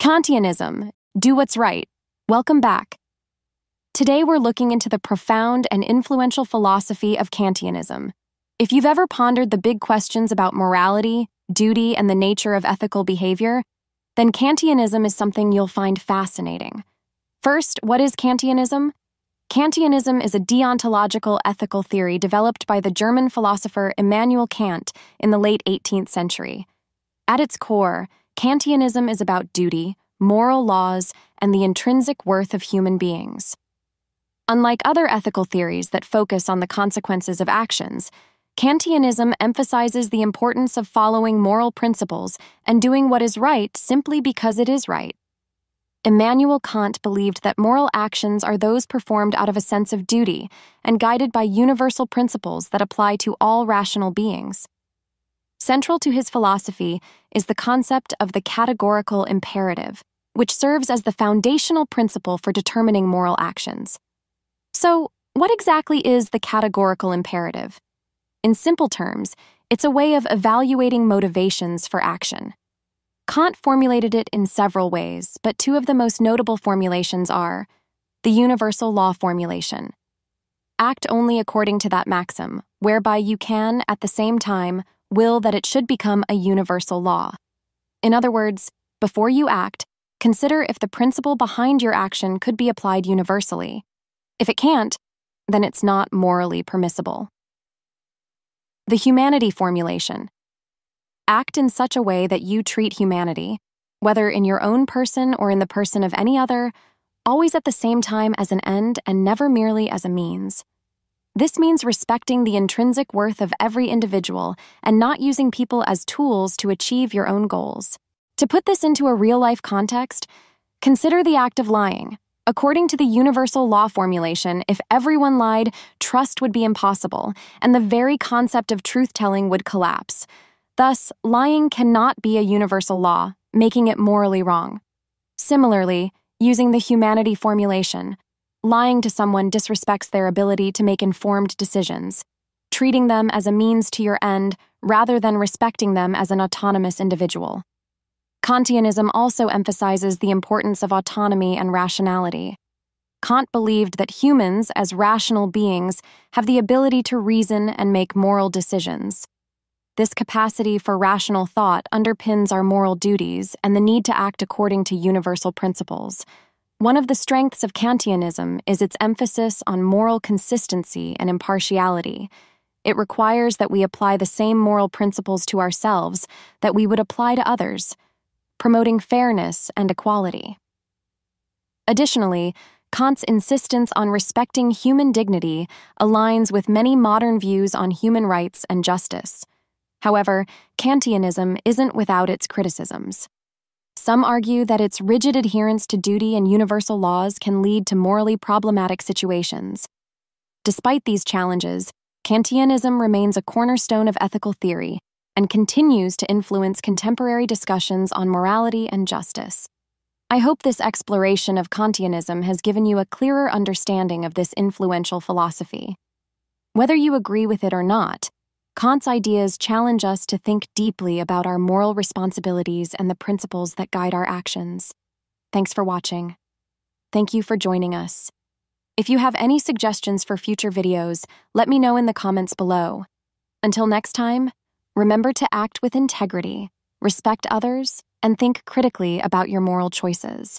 Kantianism, do what's right. Welcome back. Today we're looking into the profound and influential philosophy of Kantianism. If you've ever pondered the big questions about morality, duty, and the nature of ethical behavior, then Kantianism is something you'll find fascinating. First, what is Kantianism? Kantianism is a deontological ethical theory developed by the German philosopher Immanuel Kant in the late 18th century. At its core, Kantianism is about duty, moral laws, and the intrinsic worth of human beings. Unlike other ethical theories that focus on the consequences of actions, Kantianism emphasizes the importance of following moral principles and doing what is right simply because it is right. Immanuel Kant believed that moral actions are those performed out of a sense of duty and guided by universal principles that apply to all rational beings. Central to his philosophy is the concept of the categorical imperative, which serves as the foundational principle for determining moral actions. So, what exactly is the categorical imperative? In simple terms, it's a way of evaluating motivations for action. Kant formulated it in several ways, but two of the most notable formulations are the universal law formulation. Act only according to that maxim, whereby you can, at the same time, will that it should become a universal law. In other words, before you act, consider if the principle behind your action could be applied universally. If it can't, then it's not morally permissible. The humanity formulation. Act in such a way that you treat humanity, whether in your own person or in the person of any other, always at the same time as an end and never merely as a means. This means respecting the intrinsic worth of every individual and not using people as tools to achieve your own goals. To put this into a real-life context, consider the act of lying. According to the universal law formulation, if everyone lied, trust would be impossible, and the very concept of truth-telling would collapse. Thus, lying cannot be a universal law, making it morally wrong. Similarly, using the humanity formulation, lying to someone disrespects their ability to make informed decisions, treating them as a means to your end rather than respecting them as an autonomous individual. Kantianism also emphasizes the importance of autonomy and rationality. Kant believed that humans, as rational beings, have the ability to reason and make moral decisions. This capacity for rational thought underpins our moral duties and the need to act according to universal principles. One of the strengths of Kantianism is its emphasis on moral consistency and impartiality. It requires that we apply the same moral principles to ourselves that we would apply to others, promoting fairness and equality. Additionally, Kant's insistence on respecting human dignity aligns with many modern views on human rights and justice. However, Kantianism isn't without its criticisms. Some argue that its rigid adherence to duty and universal laws can lead to morally problematic situations. Despite these challenges, Kantianism remains a cornerstone of ethical theory and continues to influence contemporary discussions on morality and justice. I hope this exploration of Kantianism has given you a clearer understanding of this influential philosophy. Whether you agree with it or not, Kant's ideas challenge us to think deeply about our moral responsibilities and the principles that guide our actions. Thanks for watching. Thank you for joining us. If you have any suggestions for future videos, let me know in the comments below. Until next time, remember to act with integrity, respect others, and think critically about your moral choices.